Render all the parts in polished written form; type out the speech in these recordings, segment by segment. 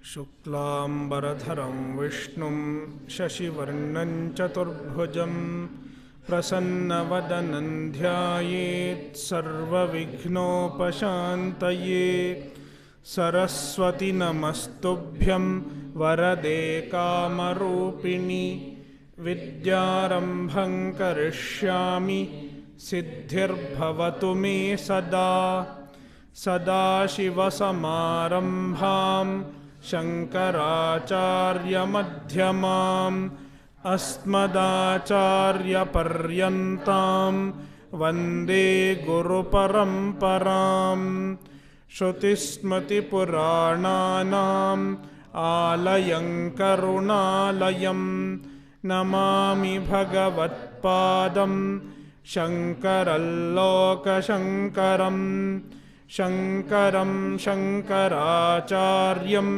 शुक्लांबरधरं विष्णुं शशिवर्णं चतुर्भुजं प्रसन्नवदनं ध्यायेत् सर्वविघ्नोपशान्तये। सरस्वती नमस्तुभ्यं वरदे कामरूपिणि विद्यारम्भं करिष्यामि सिद्धिर्भवतु मे सदा। सदाशिवसमारम्भां शङ्कराचार्यमध्यमाम् अस्मदाचार्यपर्यन्तां वन्दे गुरुपरम्पराम्। श्रुतिस्मृतिपुराणानाम् आलयं करुणालयं नमामि भगवत्पादं शङ्करं लोकशङ्करम्। शङ्करं शङ्कराचार्यं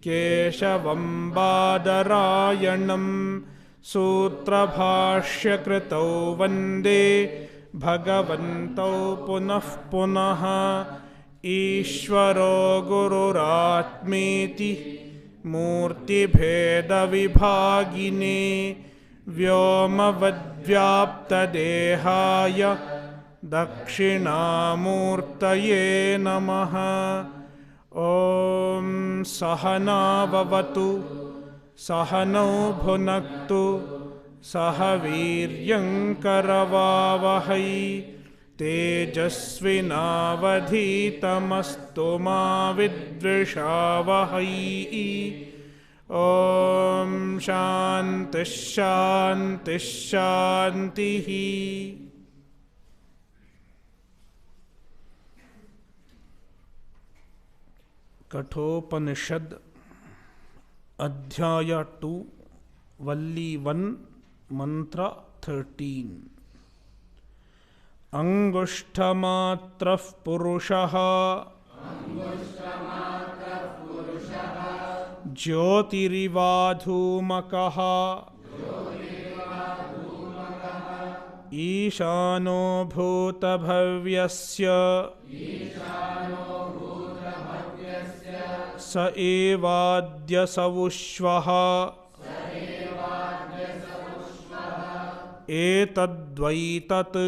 केशवं बादरायणं सूत्रभाष्यकृतौ वन्दे भगवन्तौ पुनः पुनः। ईश्वरो गुरुरात्मेति मूर्तिभेदविभागिने व्योमवद्व्याप्तदेहाय दक्षिणामूर्तये नमः। ॐ सहना भवतु सहनौ भुनक्तु सह वीर्यङ्करवावहै तेजस्विनावधीतमस्तु मा विद्विषावहै। ॐ शान्तिः शान्तिः शान्तिः। कठोपनिषद अध्याय 2 वल्ली 1 मंत्र 13। अंगुष्ठमात्रः पुरुषः ज्योतिरिवाधूमकः ईशानो भूतभव्यस्य स एवाद्य सवुष्वः एतद्वैतत्।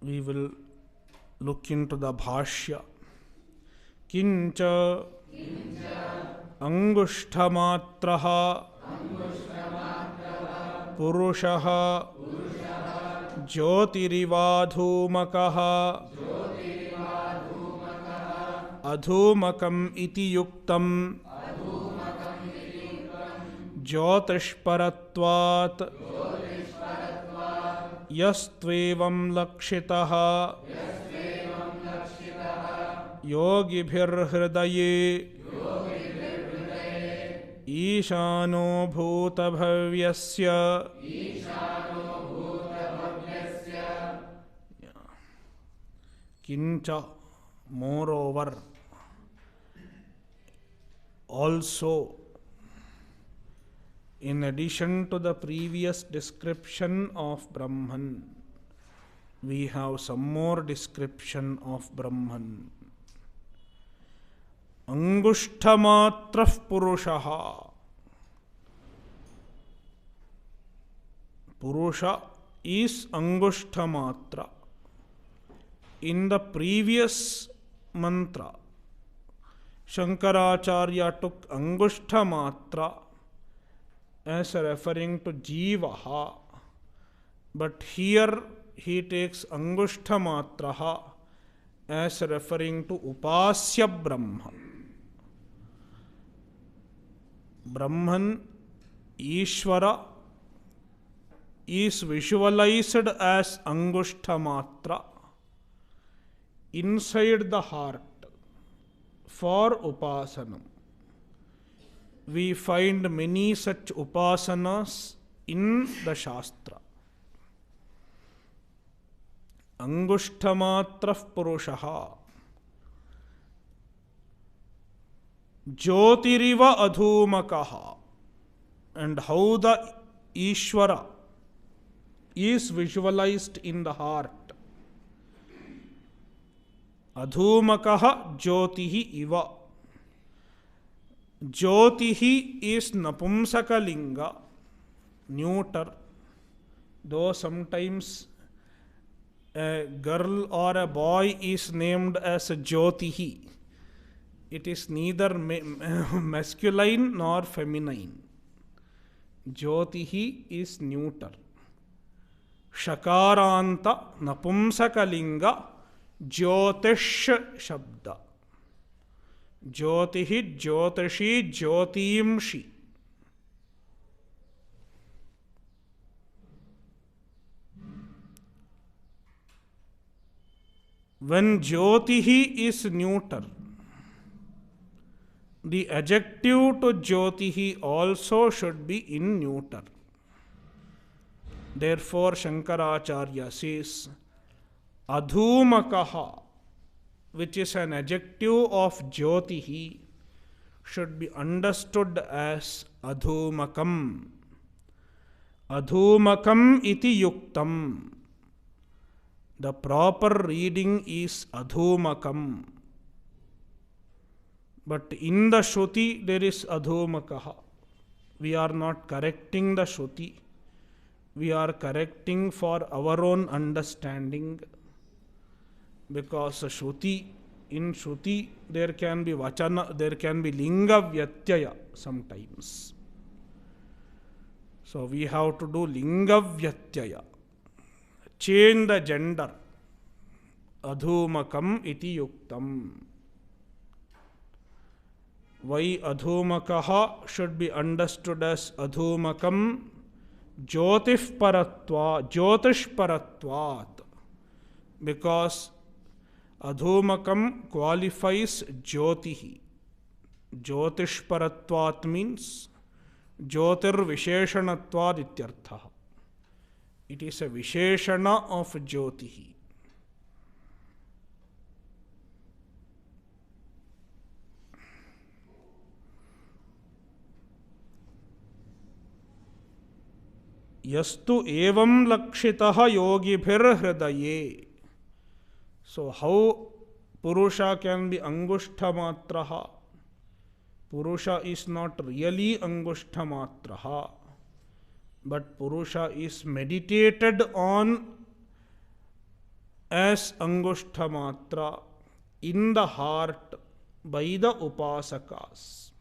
We will look into the bhashya. किंच अंगुष्ठमात्रः पुरुषः ज्योतिरिवाधूमकः अधूमकम् इति युक्तम् ज्योतिष्परत्वात् यस्त्वेवं लक्षितः योगिभिर्हृदये ईशानो भूतभव्यस्य Kincha, moreover, also, in addition to the previous description of Brahman, we have some more description of Brahman. Angushthamatrah Purushaha. Purusha is Angushtamatra. In the previous mantra, Shankaracharya took Angushtamatra as referring to Jivaha, but here he takes Angushtamatra as referring to Upasya Brahma. Brahman, Ishvara, is visualized as Angushtamatra inside the heart for upasanam. We find many such upasanas in the Shastra. Angushthamatrah Purushaha Jyotiriva Adhumakaha. And how the Ishvara is visualized in the heart. Adhumakah Jyotihi Iva. Jyotihi is Napumsakalinga, neuter, though sometimes a girl or a boy is named as Jyotihi. It is neither masculine nor feminine. Jyotihi is neuter. Shakaranta Napumsakalinga Jyotish Shabda. Jyotihi, Jyotishi, Jyotimshi. When Jyotihi is neuter, the adjective to Jyotihi also should be in neuter. Therefore, Shankaracharya says, Adhumakaha, which is an adjective of Jyotihi, should be understood as Adhumakam. Adhumakam iti yuktam. The proper reading is Adhumakam. But in the Shruti there is Adhumakaha. We are not correcting the Shruti. We are correcting for our own understanding. Because Shruti, in Shruti there can be Vachana, there can be Linga Vyatyaya sometimes. So we have to do Linga Vyatyaya. Change the gender. Adhumakam iti yuktam. Why Adhumakaha should be understood as Adhumakam Jyotish Paratvat. Because Adhumakam qualifies Jyotihi. Jyotish Paratvat means Jyotir Visheshanatvad ityartha. It is a Visheshana of Jyotihi. Yastu evam lakshitaha yogibhir hridaye. So how Purusha can be Angushta Matraha? Purusha is not really Angushta Matraha, but Purusha is meditated on as Angushta Matra in the heart by the Upasakas.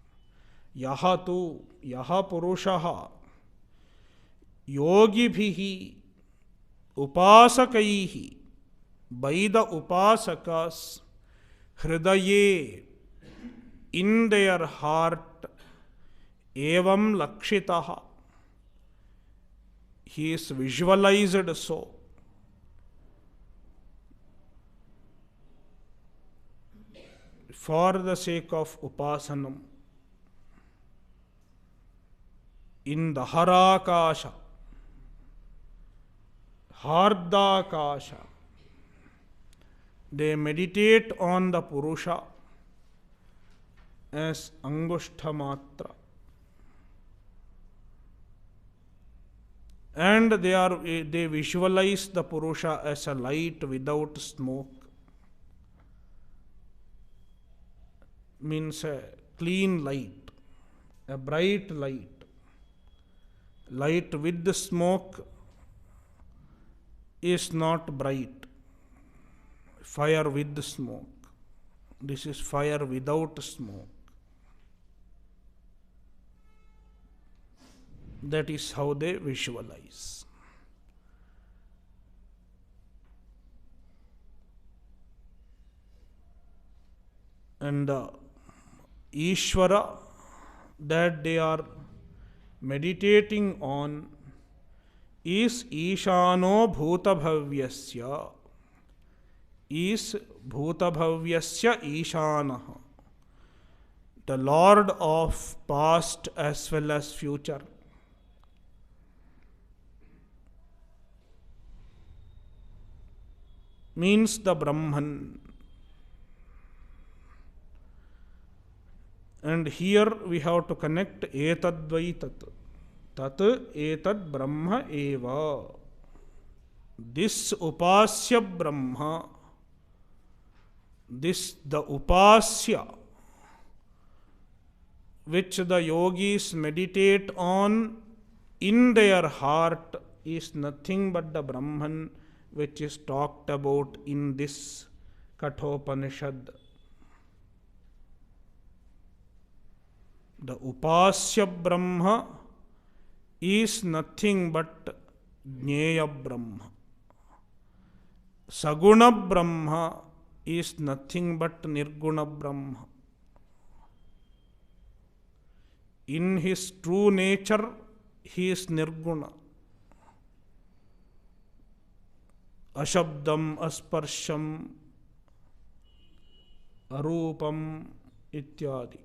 Yaha tu, Yaha Purushaha Yogibhihi Upasakaihi, by the Upasakas, Hridaye, in their heart, Evam Lakshitaha, he is visualized so. For the sake of Upasanam, in the Harakasha, Hardakasha, they meditate on the Purusha as Angushta Matra. And they visualize the Purusha as a light without smoke. Means a clean light, a bright light. Light with the smoke is not bright. Fire with the smoke. This is fire without smoke. That is how they visualize. And Ishvara that they are meditating on is Ishano Bhutabhavyasya. Is Bhutabhavyasya Ishanaha, the Lord of past as well as future. Means the Brahman. And here we have to connect etadvai tat. Tat etad Brahma eva. This upasya Brahma This, the upasya, which the yogis meditate on in their heart, is nothing but the Brahman which is talked about in this Kathopanishad. The upasya Brahma is nothing but Jnaya Brahma. Saguna Brahma is nothing but Nirguna Brahma. In his true nature, he is Nirguna. Ashabdam, Asparsham, Arupam, ityadi.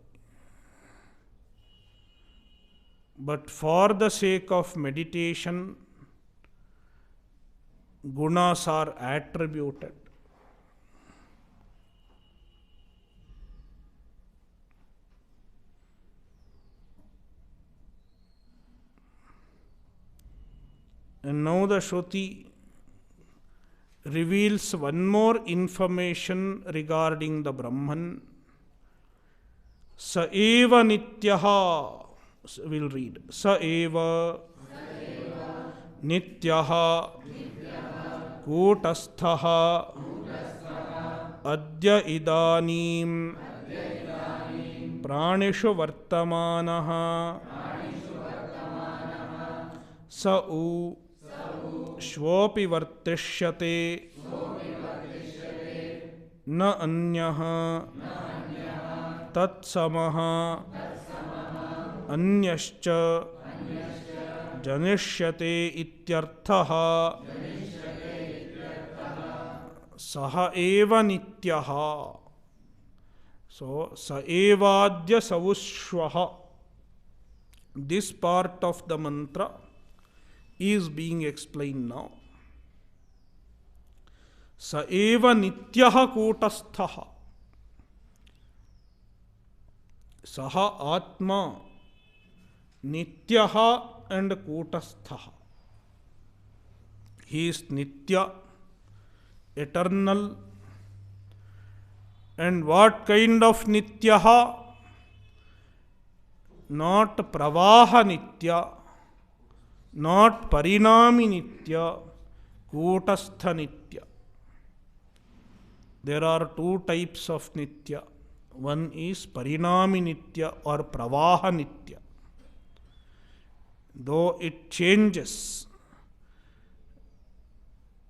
But for the sake of meditation, gunas are attributed. And now the Shruti reveals one more information regarding the Brahman. Sa eva nityaha. We'll read. Sa eva nityaha kutasthaha adya idanim pranishu vartamanaha sa u श्वोपि वर्तिष्यते न अन्यः तत्समः अन्यश्च जनिष्यते इत्यर्थः सह एव नित्यः. So स एवाद्य सवुष्वः, this part of the mantra is being explained now. Sa eva nityaha kutasthaha. Saha atma nityaha and kutasthaha. He is nitya, eternal. And what kind of nityaha? Not pravaha nitya, not parinami nitya, kutastha nitya. There are two types of nitya. One is parinami nitya or pravaha nitya. Though it changes,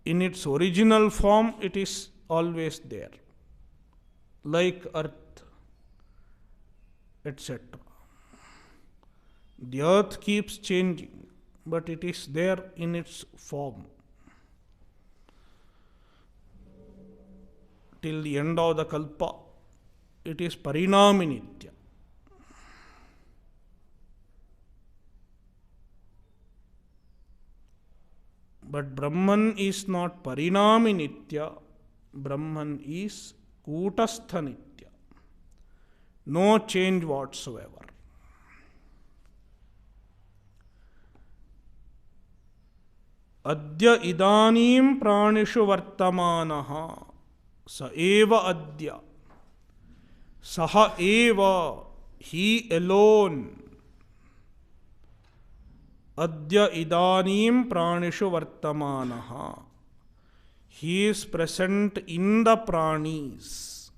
in its original form it is always there, like earth, etc. The earth keeps changing, but it is there in its form till the end of the kalpa. It is parinami nitya. But Brahman is not parinami nitya. Brahman is kutastha nitya. No change whatsoever. Adya idanim pranishu vartamanaha. Sa eva adya. Saha eva. He alone. Adya idanim pranishu vartamanaha. He is present in the pranis,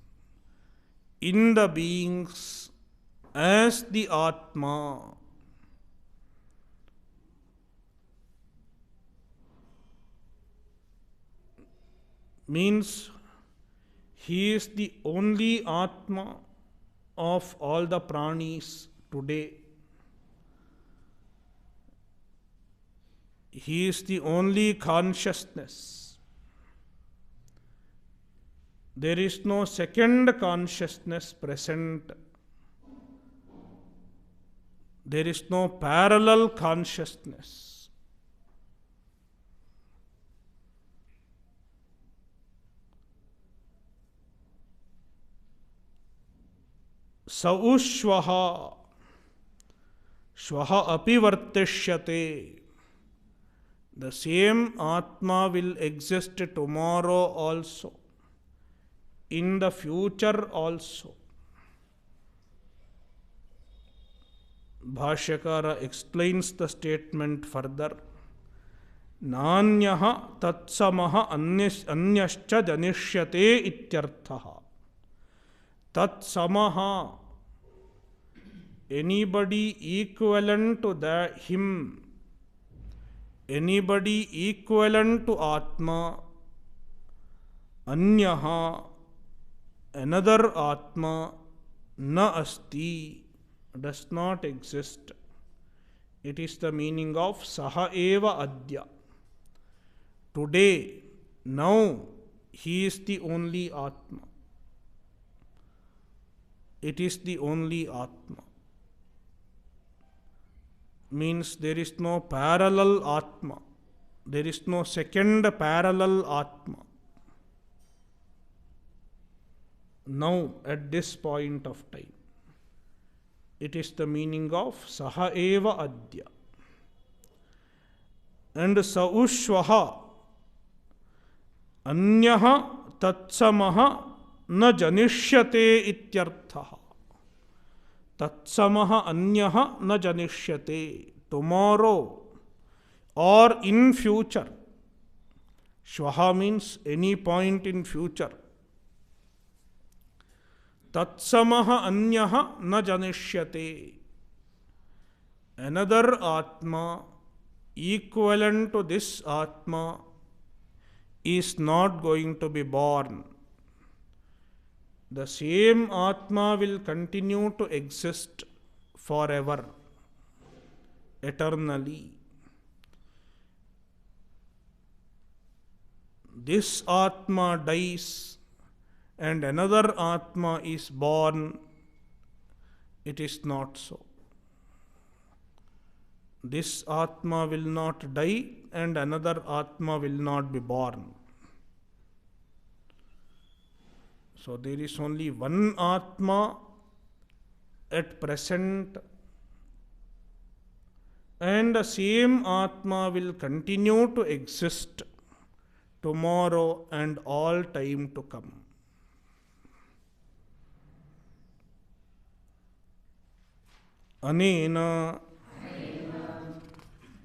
in the beings, as the Atma. Means he is the only Atma of all the pranis today. He is the only consciousness. There is no second consciousness present. There is no parallel consciousness. Saushvaha. Shvaha api vartishyate. The same Atma will exist tomorrow also, in the future also. Bhashyakara explains the statement further. Nanyaha tatsamaha anyascha janishyate ityarthaha. Tatsamaha, anybody equivalent to him, anybody equivalent to Atma, anyaha, another Atma, na asti, does not exist. It is the meaning of saha eva adya. Today, now, he is the only Atma. It is the only Atma. Means there is no parallel Atma. There is no second parallel Atma. Now, at this point of time, it is the meaning of saha eva adya. And saushvaha anyaha tatsamaha na janishyate ityarthaha. Tatsamaha anyaha na janishyate. Tomorrow or in future. Shvaha means any point in future. Tatsamaha anyaha na janishyate. Another Atma equivalent to this Atma is not going to be born. The same Atma will continue to exist forever, eternally. This Atma dies and another Atma is born. It is not so. This Atma will not die and another Atma will not be born. So there is only one Atma at present, and the same Atma will continue to exist tomorrow and all time to come. Anena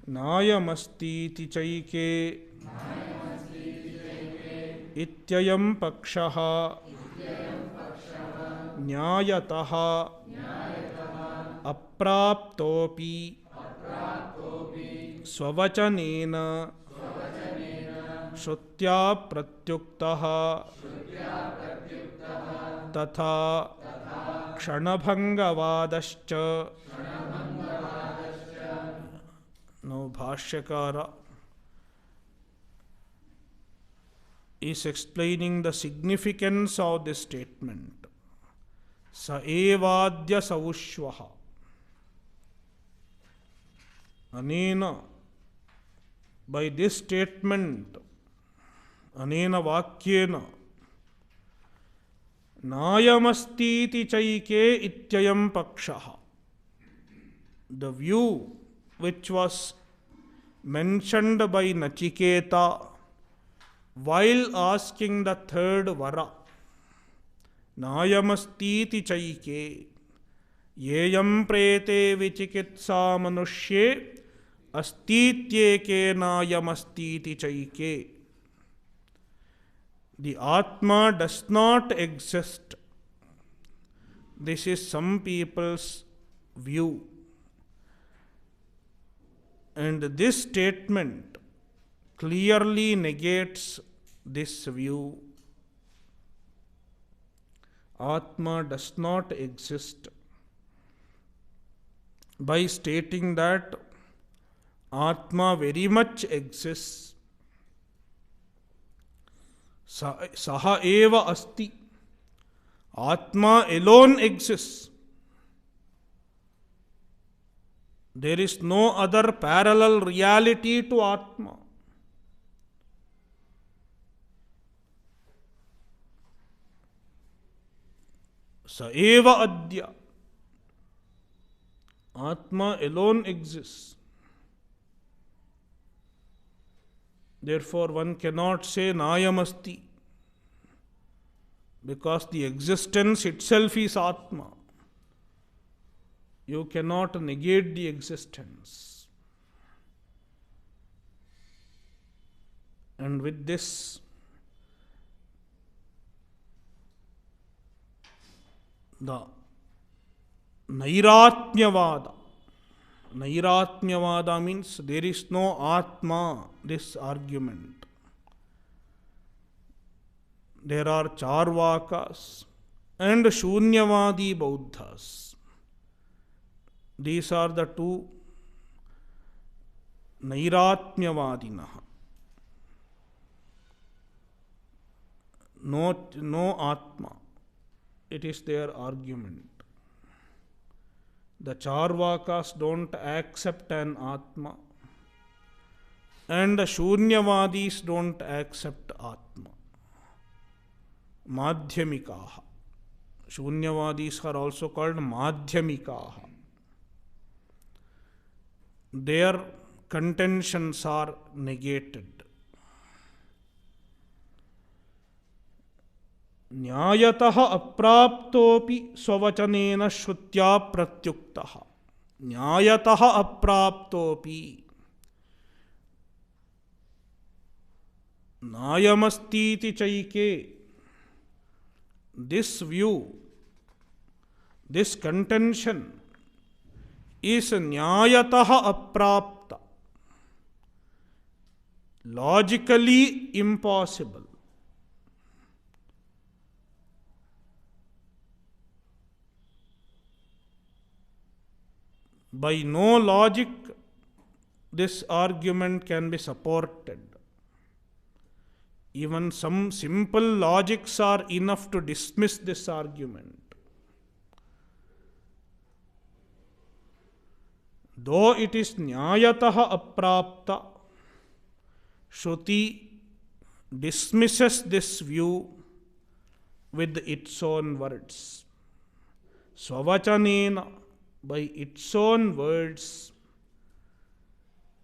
नायमस्तीति चैके इत्ययं पक्षः न्यायतः अप्राप्तोऽपि स्ववचनेन श्रुत्या प्रत्युक्तः तथा क्षणभङ्गवादश्च. Now Bhashyakara is explaining the significance of this statement. Sa evadya saushvaha. Anena, by this statement, anena vakyena, nayamastiti chaike ityayam pakshaha. The view which was mentioned by Nachiketa while asking the third vara. Nayamastiti chaike yeyam prete vichikitsa manushye astityeke nayamastiti chaike. The Atma does not exist. This is some people's view. And this statement clearly negates this view. Atma does not exist. By stating that Atma very much exists. Saha eva asti. Atma alone exists. There is no other parallel reality to Atma. Sa eva adya. Atma alone exists. Therefore, one cannot say Nayamasti. because the existence itself is Atma. You cannot negate the existence. And with this, the Nairatmyavada. Nairatmyavada means there is no Atma, this argument. There are Charvakas and Shunyavadi Bauddhas. These are the two Nairatmyavadinaha. No Atma. It is their argument. The Charvakas don't accept an Atma, and the Shunyavadis don't accept Atma. Madhyamikaha. Shunyavadis are also called Madhyamikaha. Their contentions are negated. न्यायतः अप्राप्तोपि स्ववचनेन श्रुत्या प्रत्युक्तः. न्यायतः अप्राप्तोपि. नायमस्तीति चैके. This view, this contention is nyayatah aprapta, logically impossible. By no logic, this argument can be supported. Even some simple logics are enough to dismiss this argument. Though it is nyayatah aprapta, Shruti dismisses this view with its own words. Svavachanena, by its own words,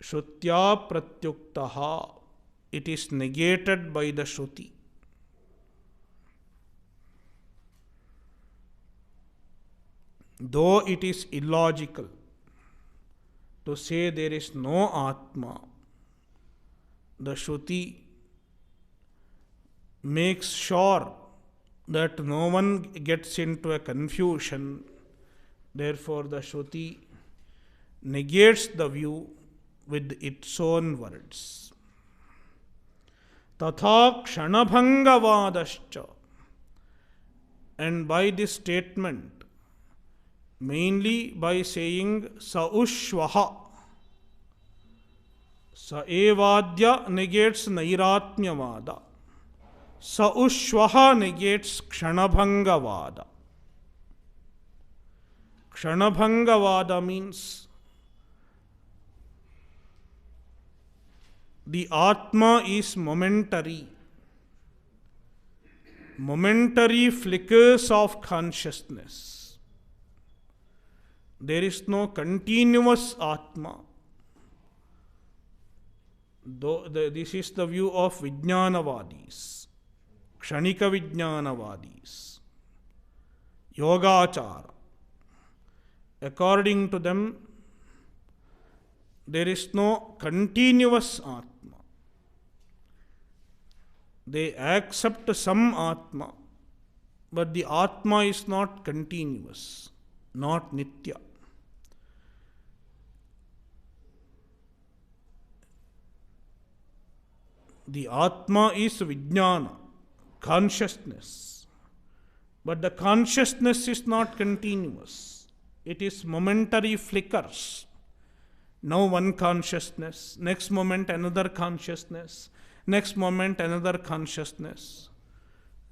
Shrutya pratyuktaha, it is negated by the Shruti. Though it is illogical to say there is no Atma, the Shruti makes sure that no one gets into a confusion. Therefore, the Shruti negates the view with its own words. Tatha kshanabhangavadascha. And by this statement, mainly by saying sa ushvaha, sa evadya negates nairatmyavada, sa ushvaha negates kshanabhangavada. Kshanabhangavada means the Atma is momentary. Momentary flickers of consciousness. There is no continuous Atma. This is the view of Vijnanavadis, Kshanika Vijnanavadis, Yogachara. According to them, there is no continuous Atma. They accept some Atma, but the Atma is not continuous, not Nitya. The Atma is Vijnana, consciousness, but the consciousness is not continuous. It is momentary flickers. Now one consciousness, next moment another consciousness, next moment another consciousness.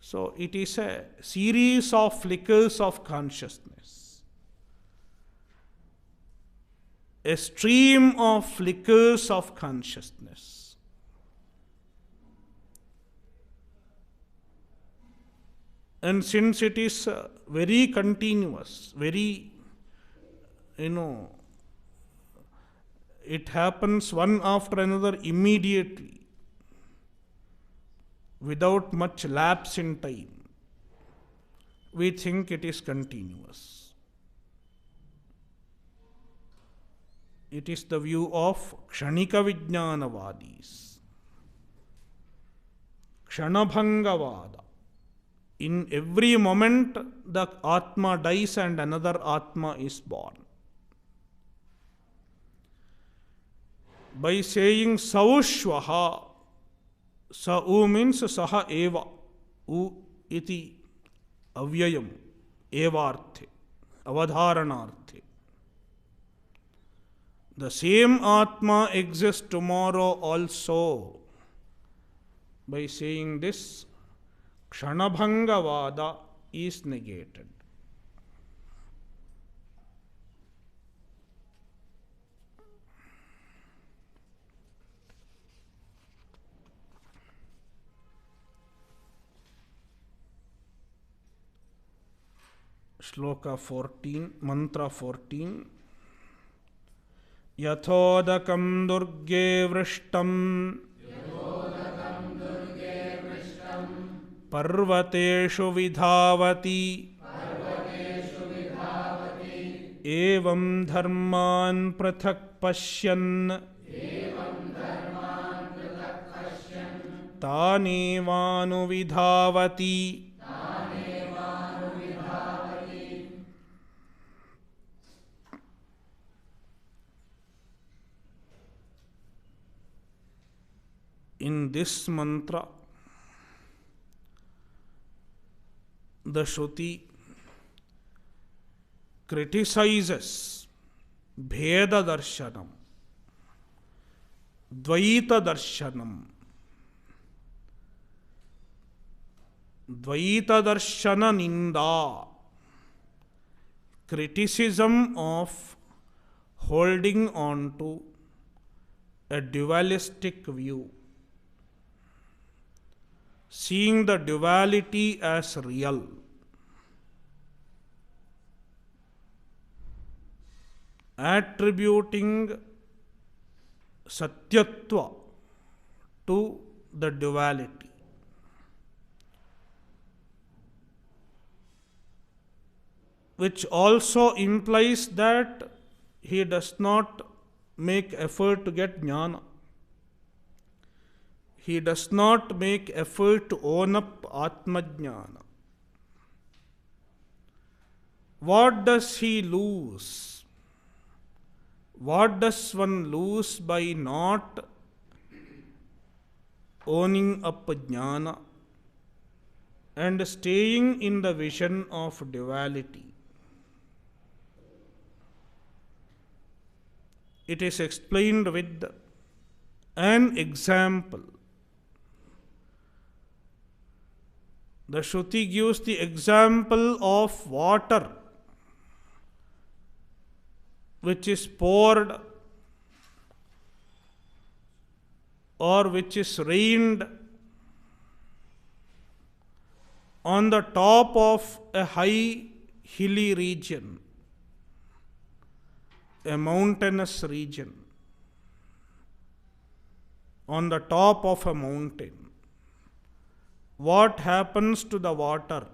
So it is a series of flickers of consciousness. A stream of flickers of consciousness. And since it is very continuous, very, it happens one after another immediately, without much lapse in time. we think it is continuous. It is the view of Kshanika Vijnanavadis. Kshanabhangavada. In every moment, the Atma dies and another Atma is born. By saying Saushvaha, Sa-u means Saha Eva, U iti Avyayam, Evarthe, Avadharanarthe. The same Atma exists tomorrow also. By saying this, Kshanabhangavada is negated. Shloka 14, Mantra 14. Yathodakam durge vrishtam Parvateshu vidhavati Evam dharman prathak pashyan Tanevanu vidhavati. In this mantra, the Shruti criticizes Bheda Darshanam, Dvaita Darshanam, Dvaita Darshana Ninda, criticism of holding on to a dualistic view, seeing the duality as real. Attributing Satyatva to the duality. Which also implies that he does not make effort to get jnana. He does not make effort to own up Atmajnana. What does he lose? What does one lose by not owning up Jnana and staying in the vision of duality? It is explained with an example. The Shruti gives the example of water which is poured or which is rained on the top of a high hilly region, a mountainous region, on the top of a mountain. What happens to the water?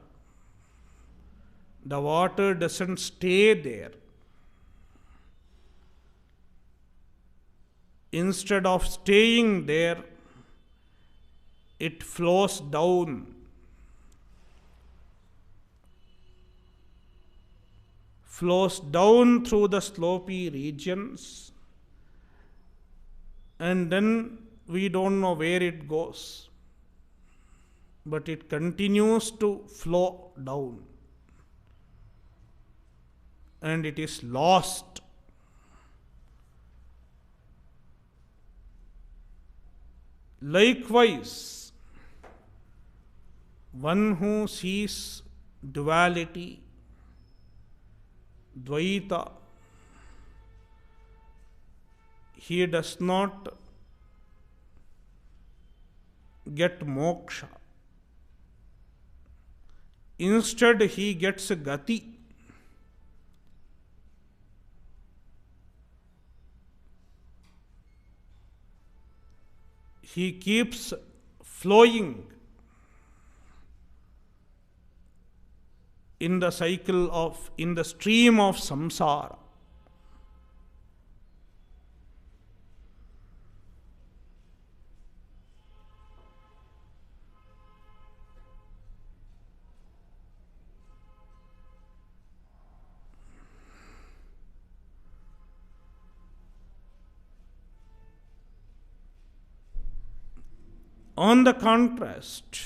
The water doesn't stay there. Instead of staying there, it flows down. Flows down through the slopy regions, and then we don't know where it goes. But it continues to flow down. And it is lost. Likewise, one who sees duality, Dvaita, he does not get moksha. Instead, he gets gati. He keeps flowing. in the cycle of, in the stream of samsara. On the contrast,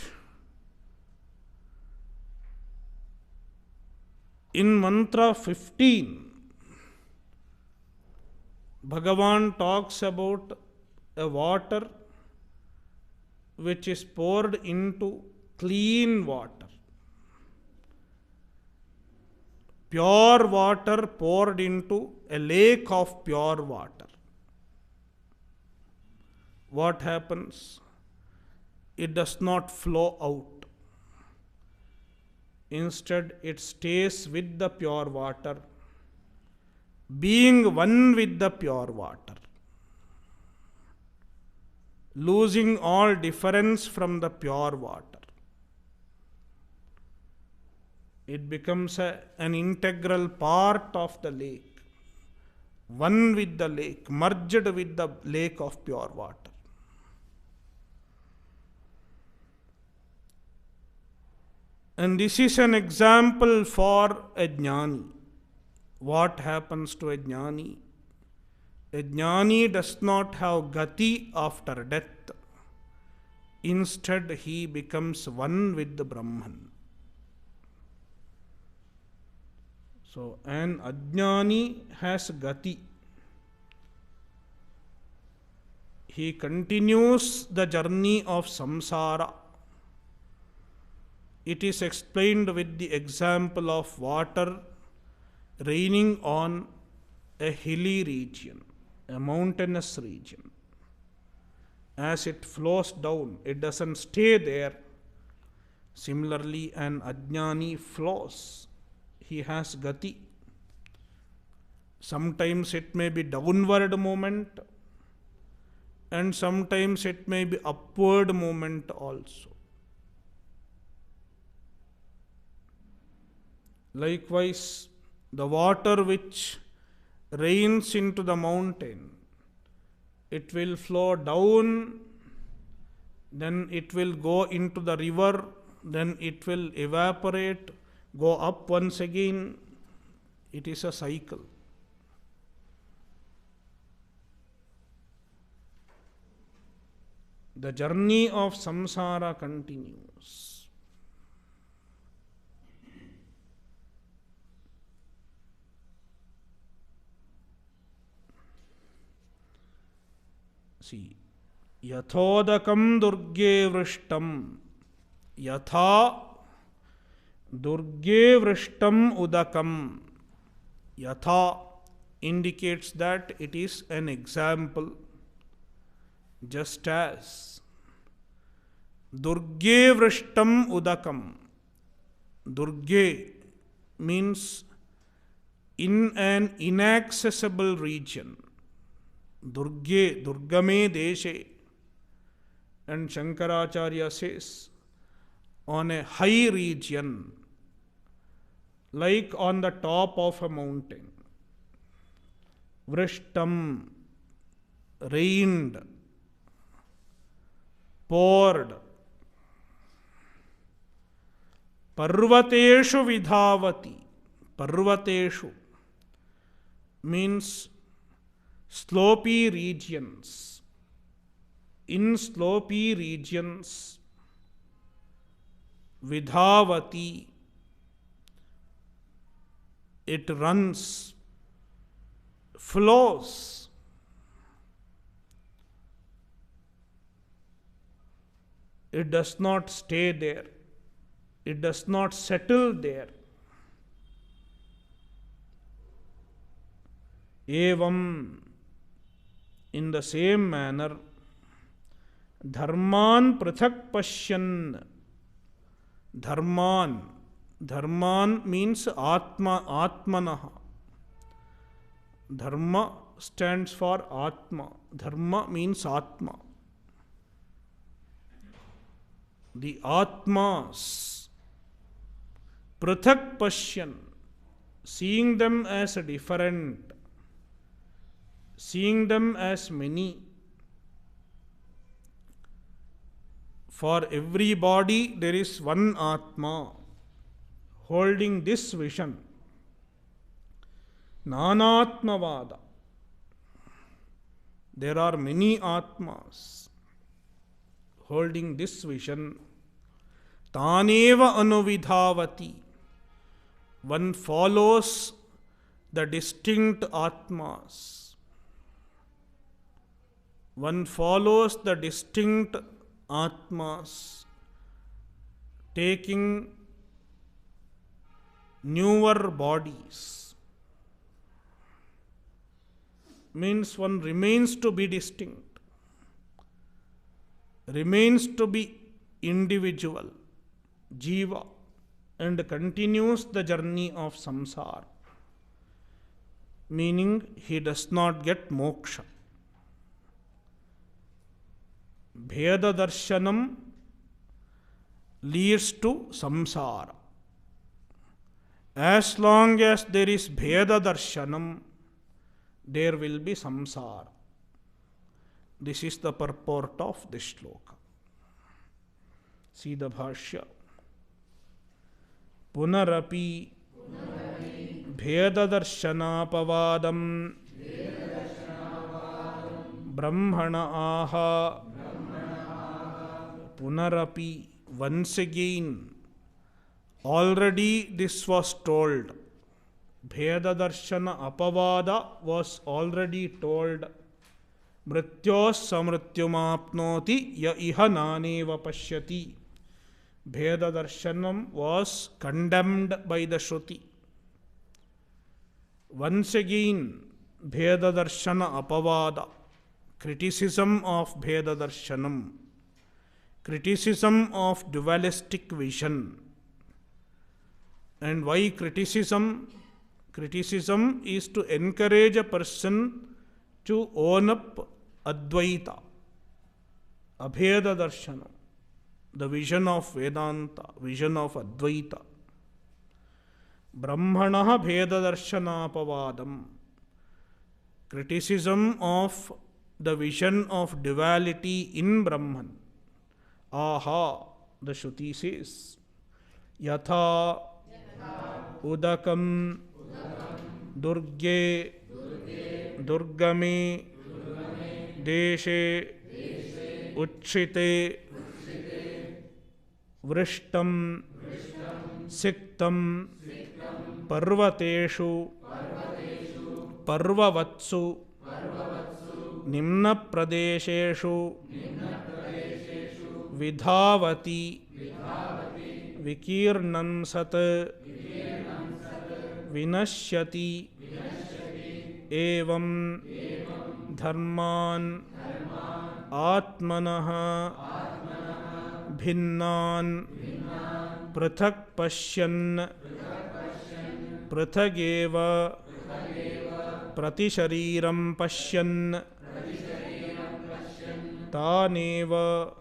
in mantra 15, Bhagavan talks about a water which is poured into clean water. Pure water poured into a lake of pure water. What happens? It does not flow out. Instead, it stays with the pure water, being one with the pure water, losing all difference from the pure water. It becomes an integral part of the lake, one with the lake, merged with the lake of pure water. And this is an example for a jnani. What happens to a jnani? A jnani does not have gati after death. Instead, he becomes one with the Brahman. So, an ajnani has gati. He continues the journey of samsara. It is explained with the example of water raining on a hilly region, a mountainous region. As it flows down, it doesn't stay there. Similarly, an ajnani flows. He has gati. Sometimes it may be downward movement, and sometimes it may be upward movement also. Likewise, the water which rains into the mountain, it will flow down, then it will go into the river, then it will evaporate, go up once again. It is a cycle. The journey of samsara continues. See, yathodakam durge vrishtam, yatha durge vrishtam udakam. Yatha indicates that it is an example, just as durge vrishtam udakam. Durge means in an inaccessible region. Durge, Durgame Deshe. And Shankaracharya says, on a high region, like on the top of a mountain. Vrishtam, rained, poured. Parvateshu vidhavati. Parvateshu means slopy regions. In slopy regions, vidhavati, it runs, flows. It does not stay there. It does not settle there. Evam, in the same manner, dharman prathak pashyan. Dharman. Dharman means atma, atmanaha. Dharma stands for atma. Dharma means atma. The atmas Prithak Pashyan, seeing them as different, seeing them as many. For every body there is one Atma. Holding this vision, Nanatmavada, there are many Atmas. Holding this vision, Taneva Anuvidhavati, one follows the distinct Atmas. One follows the distinct Atmas, taking newer bodies. Means one remains to be distinct, remains to be individual, jiva, and continues the journey of samsara. Meaning he does not get moksha. Bheda darshanam leads to samsara. As long as there is Bheda darshanam, there will be samsara. This is the purport of this shloka. See the bhashya. Punarapi Bheda darshanapavadam Brahmana aha. Punarapi, once again. Already this was told. Bheda darshana apavada was already told. Mrityos samrityumapnoti ya iha naneva pashyati. Bheda darshanam was condemned by the Shruti. Once again, Bheda darshana apavada, criticism of Bheda darshanam, criticism of dualistic vision. And why criticism? Criticism is to encourage a person to own up Advaita, Abheda Darshana, the vision of Vedanta, vision of Advaita. Brahmana Bheda Darshanapavadam, criticism of the vision of duality in Brahman. Aha, the Shruti says, Yatha Udakam Durge Durgame Deshe Uchite Vrishtam Siktam Parvateshu Parvavatsu Nimna Pradesheshu Vidhavati Vikirnam Sat Vinashyati Evam Dharman Atmanah Bhinnan Prithak Pashyan Prithageva Pratishariram Pashyan Taneva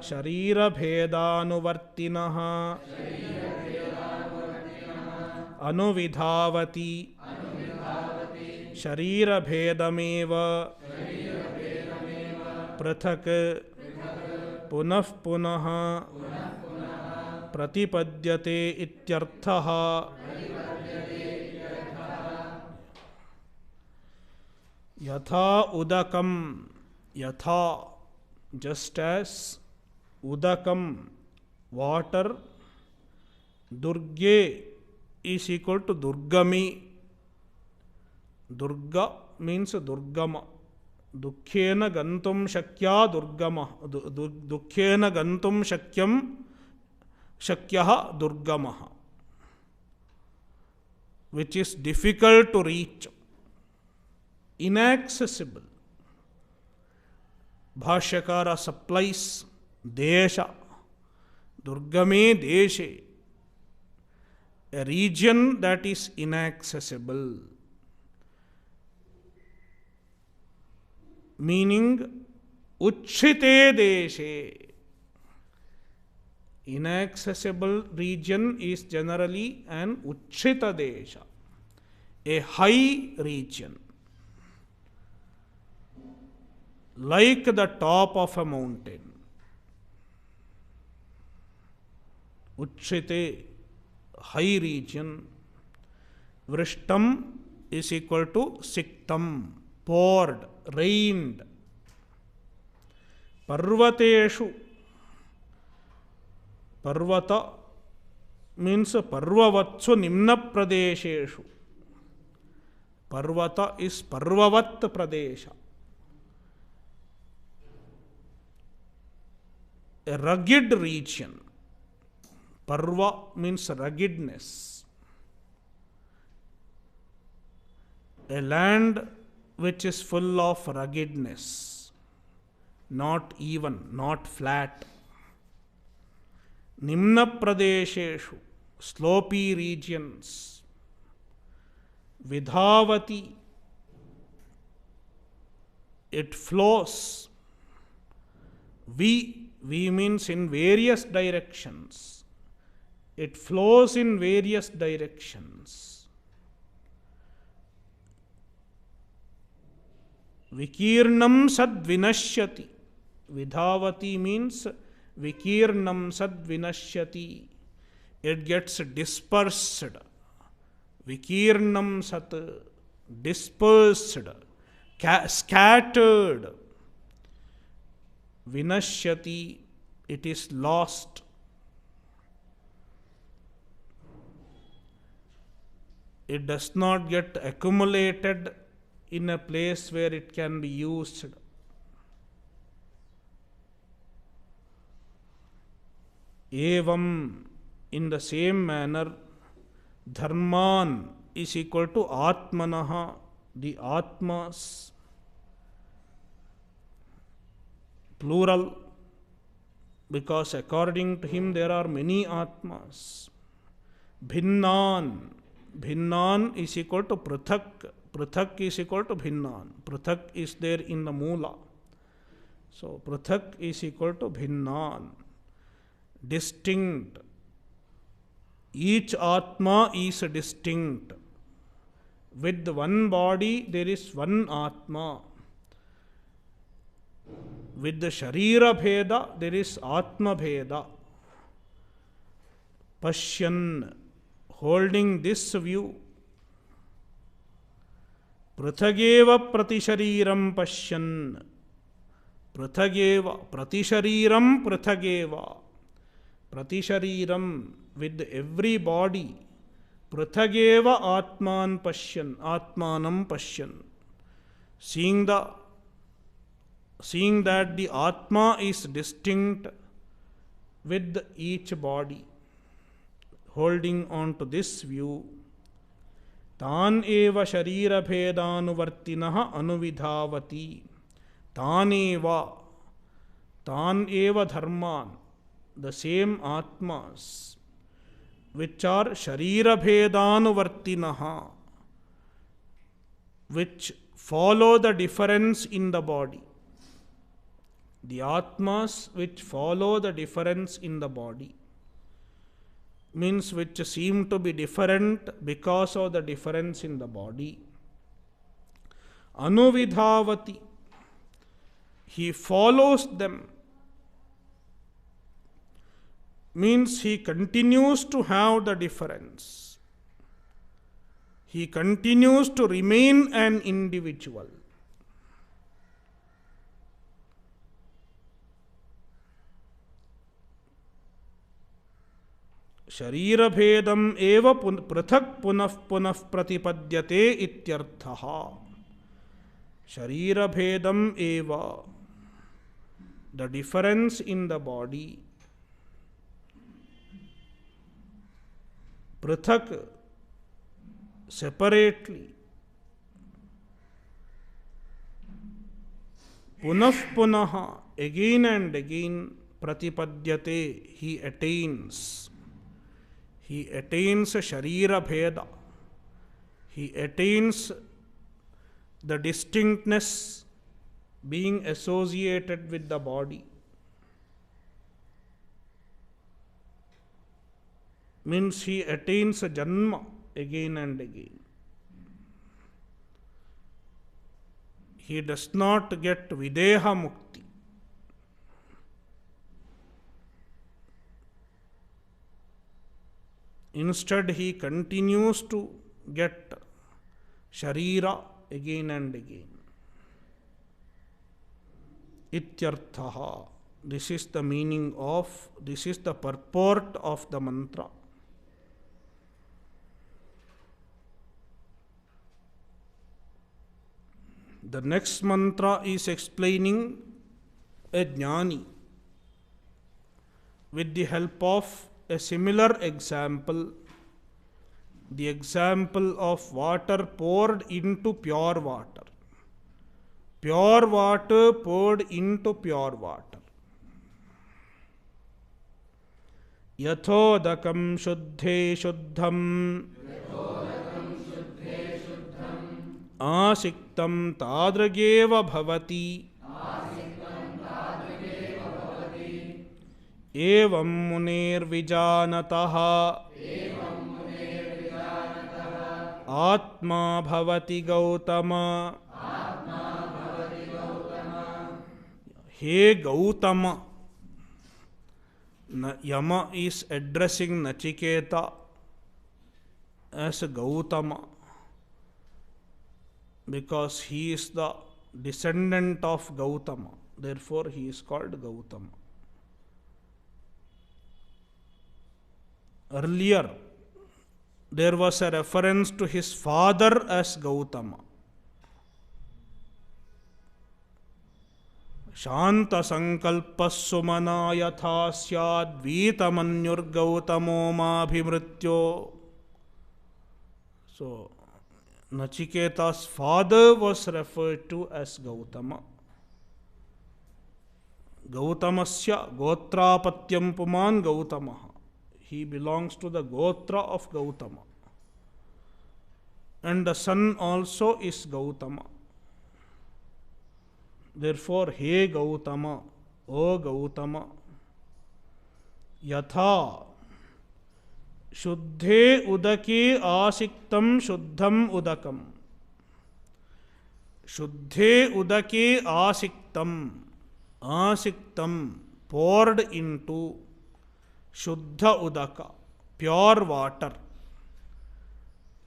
Sharira Bhedanuvartinah Anuvidhavati Sharira Bhedameva Prathak Punah Punah Pratipadyate Ityarthaha. Yatha Udakam, Yatha, just as Udakam, water, Durge is equal to Durgami. Durga means Durgama. Dukkhena gantum shakya Durgama. Dukkhena gantum shakyam shakyaha Durgamaha, which is difficult to reach, inaccessible. Bhashyakara supplies Desha, Durgame Deshe, a region that is inaccessible. Meaning, Uchhite Deshe, Inaccessible region is generally an Uchchita Desha, a high region, like the top of a mountain. Uchchite, high region. Vrishtam is equal to siktam, poured, rained. Parvateshu, parvata means parvavatsu nimna pradesheshu. Parvata is parvavat pradesha. A rugged region. Parva means ruggedness. A land which is full of ruggedness, not even, not flat. Nimna pradesheshu, slopy regions. Vidhavati, it flows. V means in various directions. It flows in various directions. Vikirnam sad vinashyati. Vidhavati means vikirnam sad vinashyati. It gets dispersed. Vikirnam sat, dispersed, scattered. Vinashyati, it is lost. It does not get accumulated in a place where it can be used. Evam, in the same manner, dharman is equal to atmanaha, the atmas, plural, because according to him there are many atmas. Bhinnan, bhinnan is equal to prathak, prathak is equal to bhinnan. Prathak is there in the moola. So prathak is equal to bhinnan, distinct. Each atma is distinct. With one body there is one atma. With the sharira bheda there is atma bheda. Pashyan, holding this view. Prathageva pratishariram pashyan. Prathageva, pratishariram prathageva. Pratishariram, with every body. Prathageva atman pashyan, atmanam pashyan. Seeing that the atma is distinct with each body. Holding on to this view, tan eva sharira bhedanuvartinaha anuvidhavati. Tan eva dharman, the same atmas, which are sharira bhedanuvartinaha, which follow the difference in the body. The atmas which follow the difference in the body, means which seem to be different because of the difference in the body. Anuvidhavati, he follows them, means he continues to have the difference. He continues to remain an individual. Sharirabhedam eva prathak punah pratipadyate ityarthaha. Sharirabhedam eva, the difference in the body. Prathak, separately. Punah, again and again, pratipadyate, he attains. He attains sharira bheda. He attains the distinctness being associated with the body. means he attains a janma again and again. He does not get videha mukti. Instead, he continues to get sharira again and again. Ityarthaha. This is the meaning of, this is the purport of the mantra. The next mantra is explaining a jnani with the help of a similar example, the example of water poured into pure water. Pure water poured into pure water. Yathodakam shuddhe shuddham आसिक्तं तादृगेव भवति एवं मुनेर्विजानतः आत्मा भवति गौतम. हे Gautam. Yama is addressing Nachiketa as Gautama, because he is the descendant of Gautama. Therefore, he is called Gautama. Earlier, there was a reference to his father as Gautama. Shanta sankalpas sumana yatha syad vitamanyur Gautamo mabhimrityo. So, Nachiketa's father was referred to as Gautama. Gautamasya gotrapatyam puman Gautamaha. He belongs to the Gotra of Gautama. And the son also is Gautama. Therefore, He Gautama, O Gautama, Yatha Shuddhe Udake Asiktam Shuddham Udakam. Shuddhe Udake Asiktam. Asiktam, poured into Shuddha Udaka, pure water.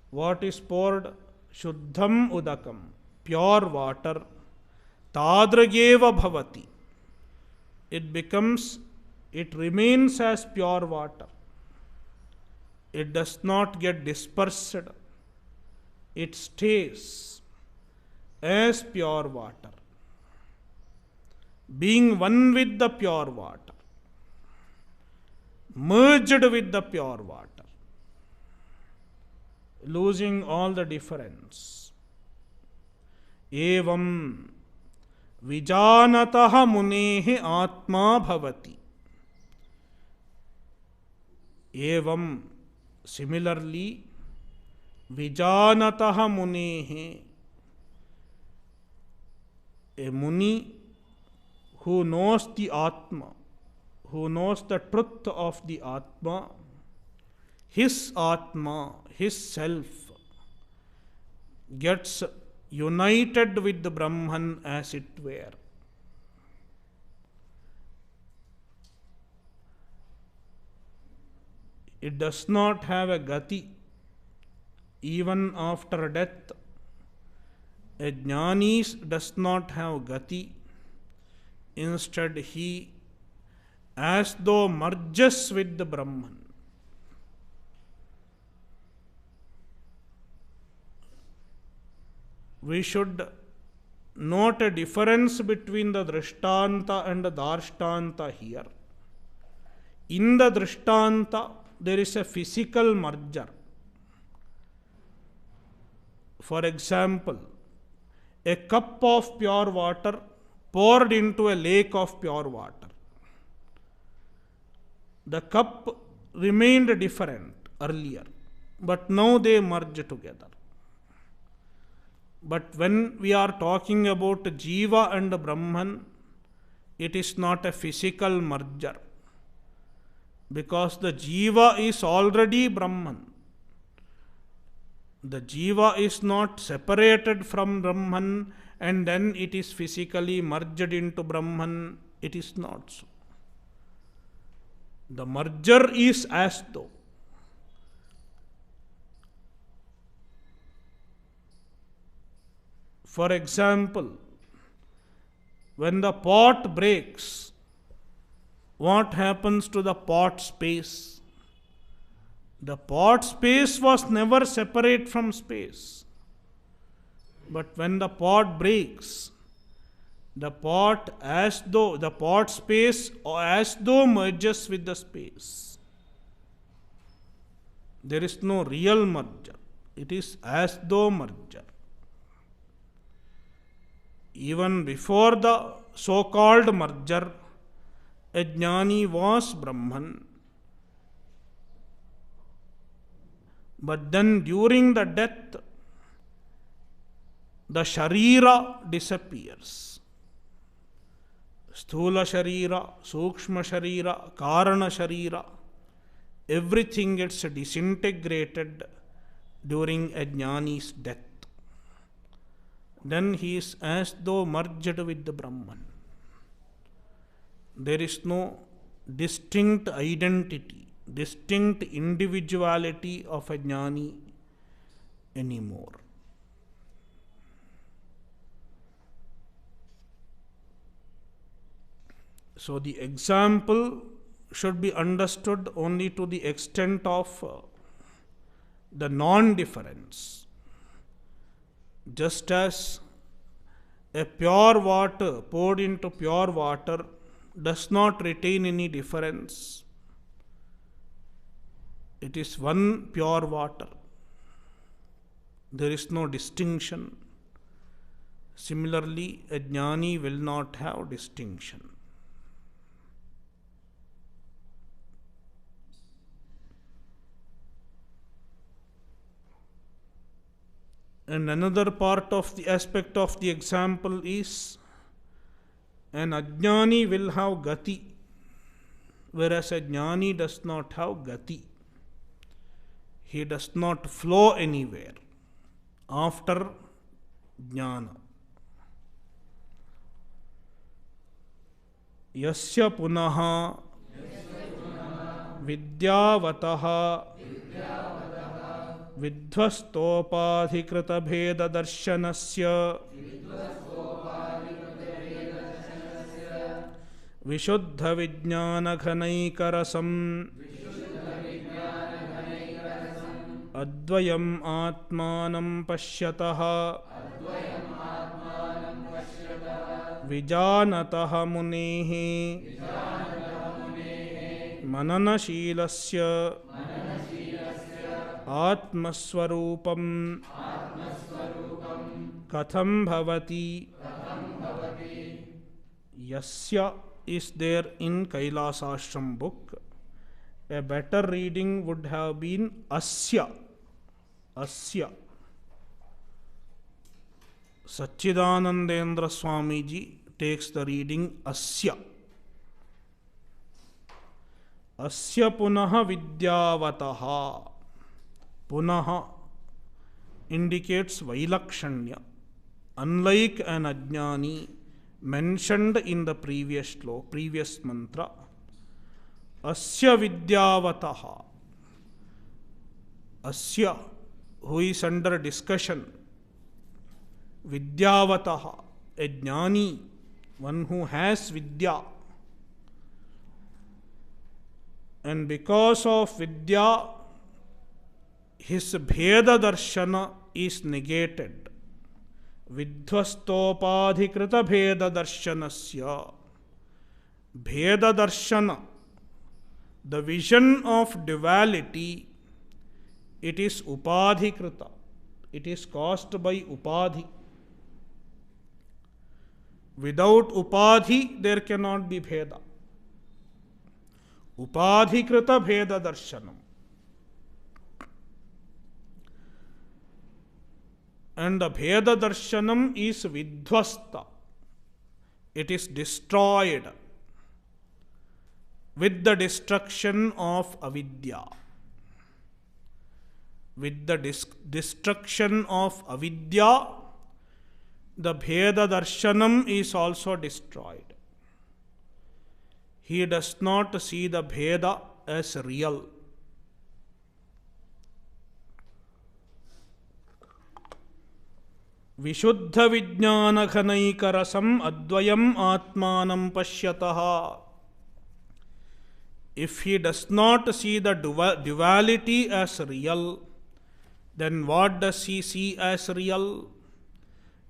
What is poured? Shuddham Udakam, pure water. Tadrageva bhavati. It remains as pure water. It does not get dispersed. It stays as pure water, being one with the pure water, merged with the pure water, losing all the difference. Evam vijanataha munehi atma bhavati. Evam, similarly, vijanataha munehi, a muni who knows the Atma, who knows the truth of the Atma, his self, gets united with the Brahman as it were. It does not have a gati. Even after death, a jnani does not have gati. Instead, he as though merges with the Brahman. We should note a difference between the Drishtanta and the Darshtanta here. In the Drishtanta, there is a physical merger. For example, a cup of pure water poured into a lake of pure water. The cup remained different earlier, but now they merge together. But when we are talking about Jiva and Brahman, it is not a physical merger. because the Jiva is already Brahman. The Jiva is not separated from Brahman and then it is physically merged into Brahman. It is not so. The merger is as though. For example, when the pot breaks, what happens to the pot space? The pot space was never separate from space. But when the pot breaks, the pot space as though merges with the space. There is no real merger. It is as though merger. Even before the so-called merger, a jnani was Brahman. But then during the death, the Sharira disappears. Sthula Sharira, Sukshma Sharira, Karana Sharira, everything gets disintegrated during a jnani's death. Then he is as though merged with the Brahman. There is no distinct identity, distinct individuality of a jnani anymore. So the example should be understood only to the extent of the non-difference. Just as a pure water poured into pure water does not retain any difference. It is one pure water. There is no distinction. Similarly, a jnani will not have distinction. And another part of the aspect of the example is an ajnani will have gati, whereas a jnani does not have gati. He does not flow anywhere after jnana. Yasya punaha vidyavataha विध्वस्तोपाधिकृतभेददर्शनस्य विशुद्धविज्ञानघनैकरसम् अद्वयम् आत्मानं पश्यतः विजानतः मुनेः मननशीलस्य आत्मस्वरूपं कथं भवति. Yasya is there in Kailasashram book. A better reading would have been Asya. Asya. Satchidanandendra Swamiji takes the reading Asya. Asya punaha vidyavataha. Punaha indicates Vailakshanya. Unlike an ajnani mentioned in the previous mantra, Asya vidyavataha. Asya, who is under discussion, vidyavataha, a jnani, one who has vidya. And because of vidya, his bheda darshana is negated. Vidhvastopadhikrita bheda darshanasya. Bheda darshana, the vision of duality, it is upadhikrita. It is caused by upadhi. Without upadhi, there cannot be bheda. Upadhikrita bheda darshanam. And the bheda darshanam is vidhvasta. It is destroyed. with the destruction of avidya. With the destruction of avidya, the Bheda Darshanam is also destroyed. He does not see the Bheda as real. Vishuddha Vijnana Khanaikarasam Advayam Atmanam Pashyataha. If he does not see the duality as real, then what does he see as real?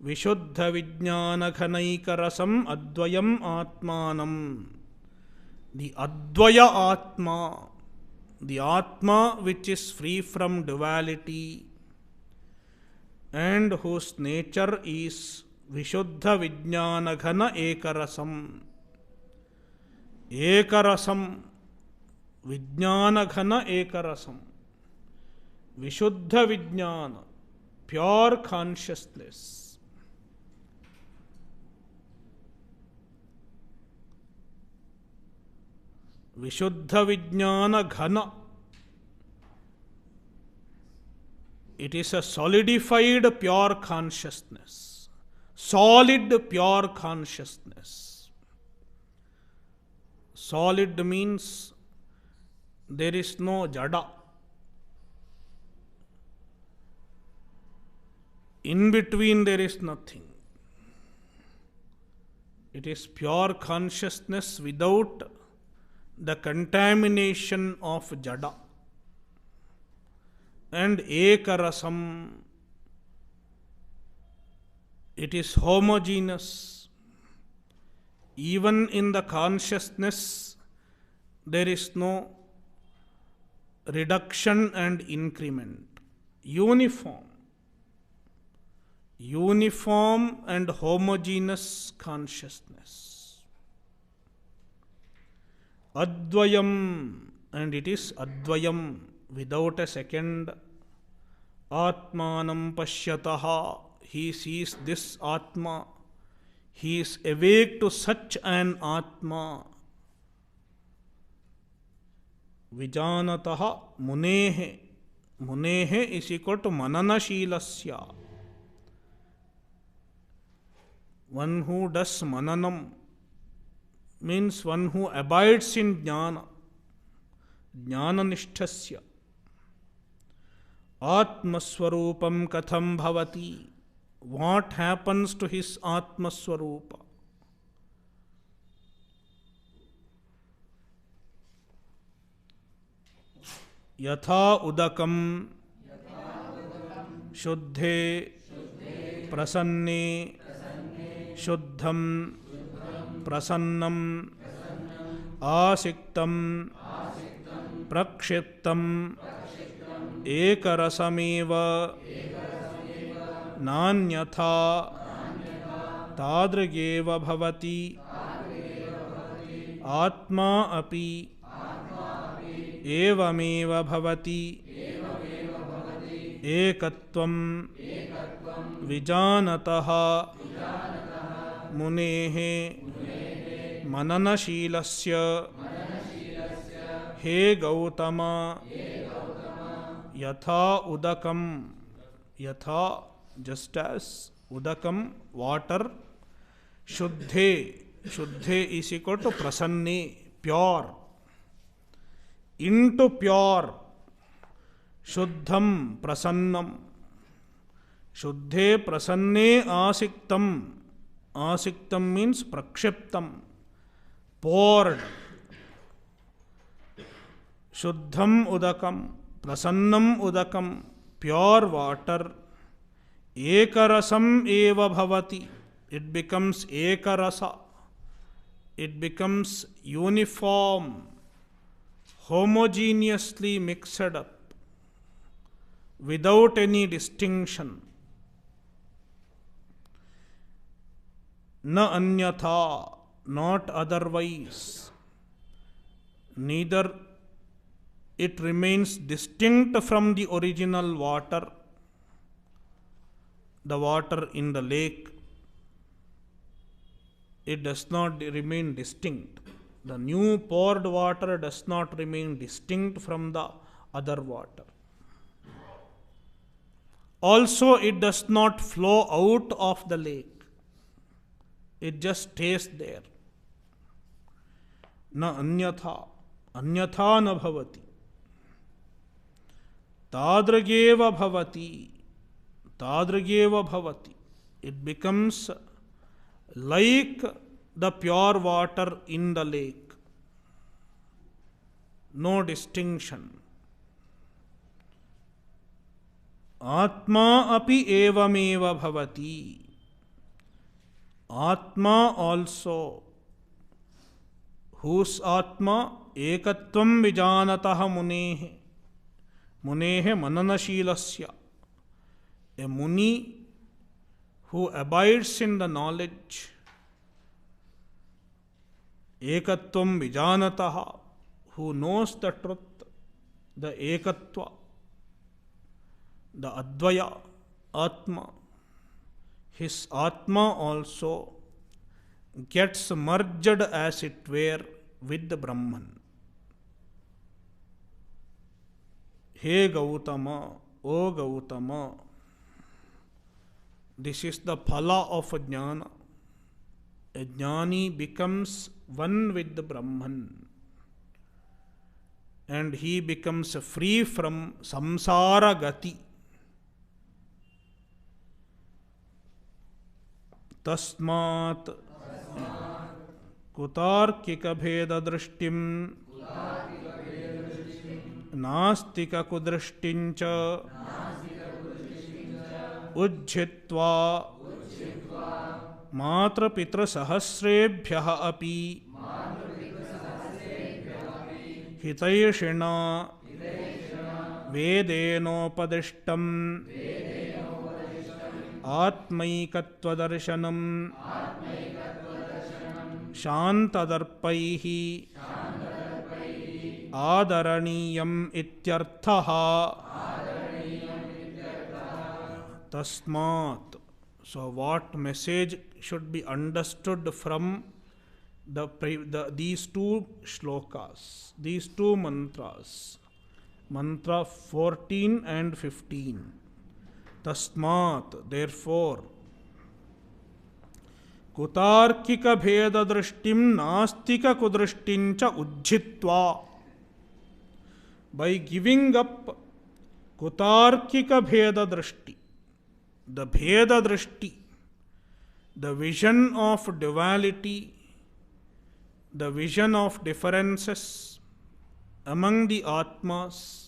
Vishuddha Vijnana Khanaikarasam Advayam Atmanam. The Advaya Atma, the Atma which is free from duality and whose nature is Vishuddha Vijnana Ghana Ekarasam. Ekarasam, Vijnana Ghana Ekarasam. Vishuddha Vijnana, pure consciousness. Vishuddha Vijnana Ghana. It is a solidified pure consciousness. Solid pure consciousness. Solid means there is no jada. In between there is nothing. It is pure consciousness without the contamination of jada. And ekarasam, it is homogeneous. Even in the consciousness, there is no reduction and increment. Uniform. Uniform and homogeneous consciousness. Advayam, and it is Advayam, without a second. Atmanam Pashyataha, he sees this Atma. He is awake to such an Atma. Vijanataha Munehe. Munehe is equal to Mananashilasya. One who does Mananam means one who abides in Jnana. Jnananishthasya. Atmaswarupam katham bhavati. What happens to his Atmaswarupa? Yatha udakam shuddhe prasanne shuddham prasannam asiktam prakshiptam ekarasameva nanyatha tadrigeva bhavati atma api evameva bhavati ekatvam vijanataha munehe mananashilasya हे गौतम यथा उदकम यथा just as udakam water शुद्धे is equal to prasanne pure into pure शुद्धम प्रसन्नम शुद्धे प्रसन्ने आसिक्तम means prakshiptam poured शुद्धम उदकम प्रसन्नम उदकम pure water ekarasam eva bhavati, it becomes ekarasa, it becomes uniform, homogeneously mixed up without any distinction. Na anyatha, not otherwise, neither it remains distinct from the original water, the water in the lake. It does not remain distinct. The new poured water does not remain distinct from the other water. Also, it does not flow out of the lake. It just stays there. Na anyatha. Anyatha na bhavati. Tadrageva bhavati. Tadrageva bhavati. It becomes like the pure water in the lake. No distinction. Atma api evameva bhavati. Atma also, whose Atma ekatvam vijanatah munehe. Munehe mananashilasya. A muni who abides in the knowledge. Ekatvam vijanatah, who knows the truth, the ekatva, the advaya, Atma. His Atma also gets merged as it were with the Brahman. He Gautama, O Gautama, this is the phala of jnana. A jnani becomes one with the Brahman and he becomes free from samsara gati. Tasmat kutarkika bheda drishtim nastika kudrishtincha ujjhitva matra pitra sahasrebhyah api hitayishina vedenopadishtam आत्मैकत्वदर्शनम् शान्तदर्पैः आदरणीयम् इत्यर्थः तस्मात्. So what message should be understood from these two shlokas, these two mantras, mantra 14 and 15. Tasmat, therefore, kutarkika bheda drishtim nastika kudrishtincha ujjhitva. By giving up kutarkika bheda drishti, the bheda drishti, the vision of duality, the vision of differences among the Atmas,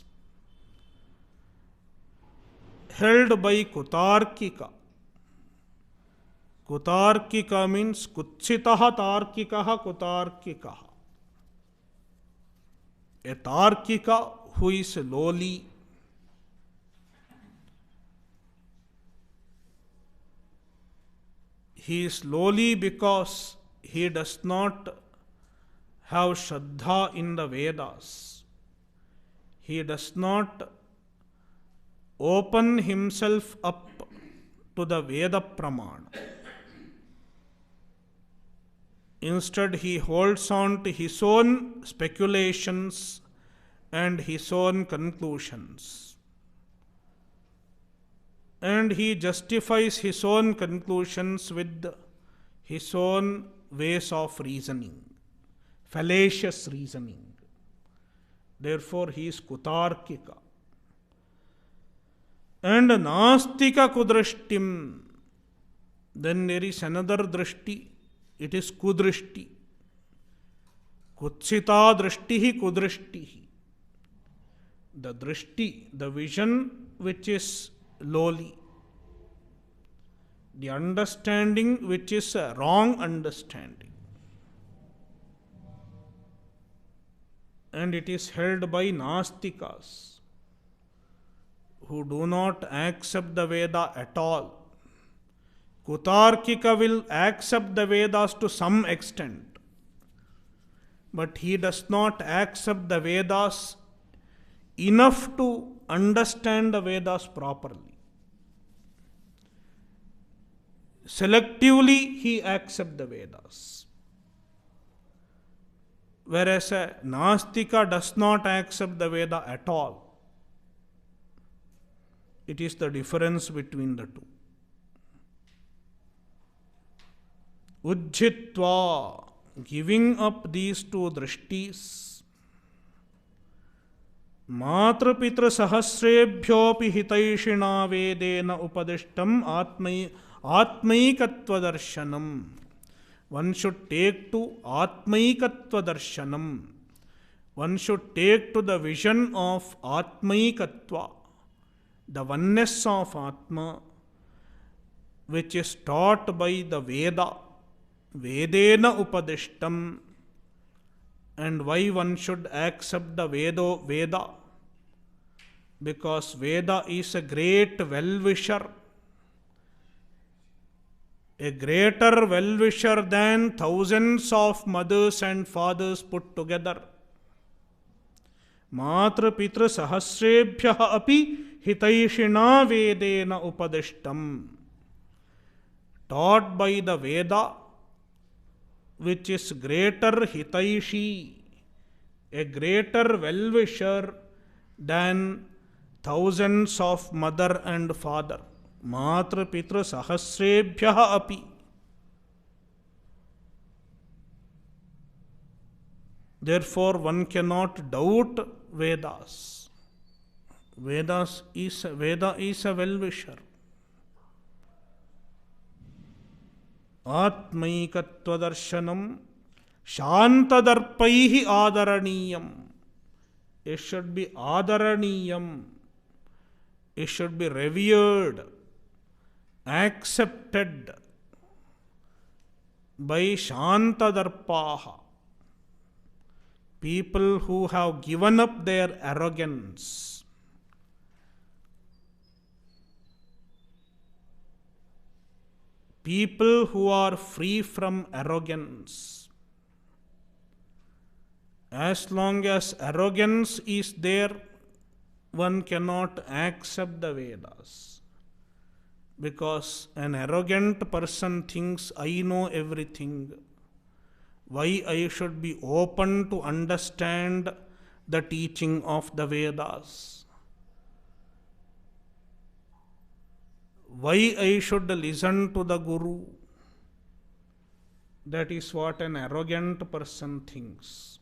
held by kutarkika. Kutarkika means kutsitaha tarkikaha kutarkikaha. A tarkika who is lowly. He is lowly because he does not have Shraddha in the Vedas. He does not open himself up to the Veda Pramana. Instead, he holds on to his own speculations and his own conclusions. And he justifies his own conclusions with his own ways of reasoning, fallacious reasoning. Therefore, he is kutarkika. And nastika kudrishtim. Then there is another drishti. It is kudrishti. Kutsita drishtihi kudrishtihi. The drishti, the vision which is lowly. The understanding which is a wrong understanding. And it is held by nastikas, who do not accept the Veda at all. Kutarkika will accept the Vedas to some extent, but he does not accept the Vedas enough to understand the Vedas properly. Selectively he accepts the Vedas. whereas a Nastika does not accept the Veda at all. It is the difference between the two. Ujjitva, giving up these two drishtis, Matrapitra sahasrebhyopi hitaishina vedena upadishtam atmaikatva darshanam. One should take to atmaikatva darshanam. One should take to the vision of atmaikatva, the oneness of Atma, which is taught by the Veda, Vedena upadishtam. And why one should accept the Veda? Because Veda is a great well-wisher, a greater well-wisher than thousands of mothers and fathers put together. Matra pitra sahasrebhyah api hitaishina vedena upadishtam. Taught by the Veda, which is greater hitaishi, a greater well-wisher than thousands of mother and father. Matra pitra sahasrebhyah api. Therefore, one cannot doubt Vedas. Veda is a well-wisher. Atmaikatva darshanam shantadarpaihi adaraniyam. It should be adaraniyam. It should be revered, accepted by shantadarpaha. People who have given up their arrogance. People who are free from arrogance. As long as arrogance is there, one cannot accept the Vedas. Because an arrogant person thinks, I know everything. Why I should be open to understand the teaching of the Vedas? Why I should listen to the Guru? That is what an arrogant person thinks.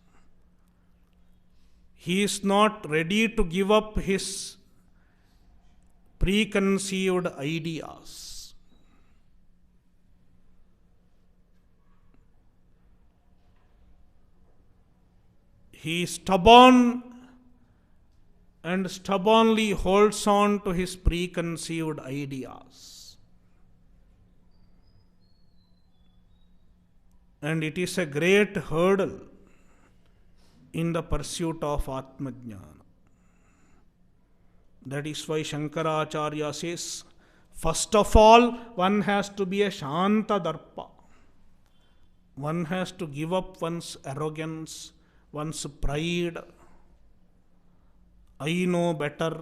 He is not ready to give up his preconceived ideas. He is stubborn and stubbornly holds on to his preconceived ideas. And it is a great hurdle in the pursuit of Atmajnana. That is why Shankaracharya says, first of all, one has to be a Shanta Darpa. One has to give up one's arrogance, one's pride. I know better.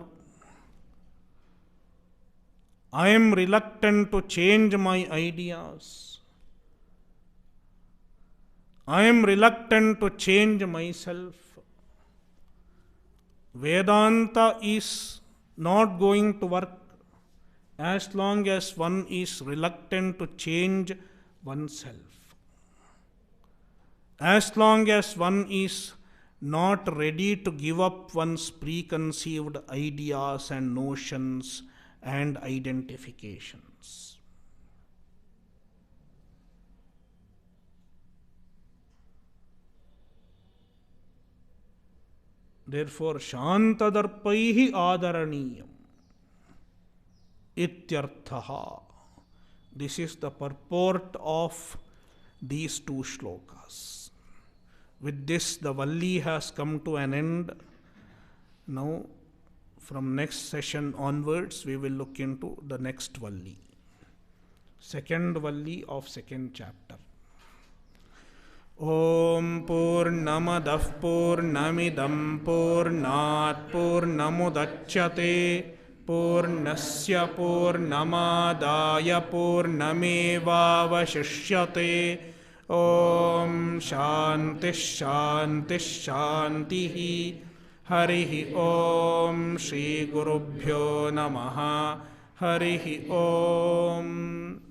I am reluctant to change my ideas. I am reluctant to change myself. Vedanta is not going to work as long as one is reluctant to change oneself. As long as one is not ready to give up one's preconceived ideas and notions and identifications. Therefore, Shantadarpaihi adaraniyam ityarthaha. This is the purport of these two shlokas. With this, the Valli has come to an end. Now, from next session onwards, we will look into the next Valli. Second Valli of second chapter. Om Purnamadah Purnamidam Purnat Purnamudachyate Purnasya Purnamadaya Purnamevavashishyate Om Shanti शांति शांति। हरि ओम श्री गुरुभ्यो नमः। हरि ओम।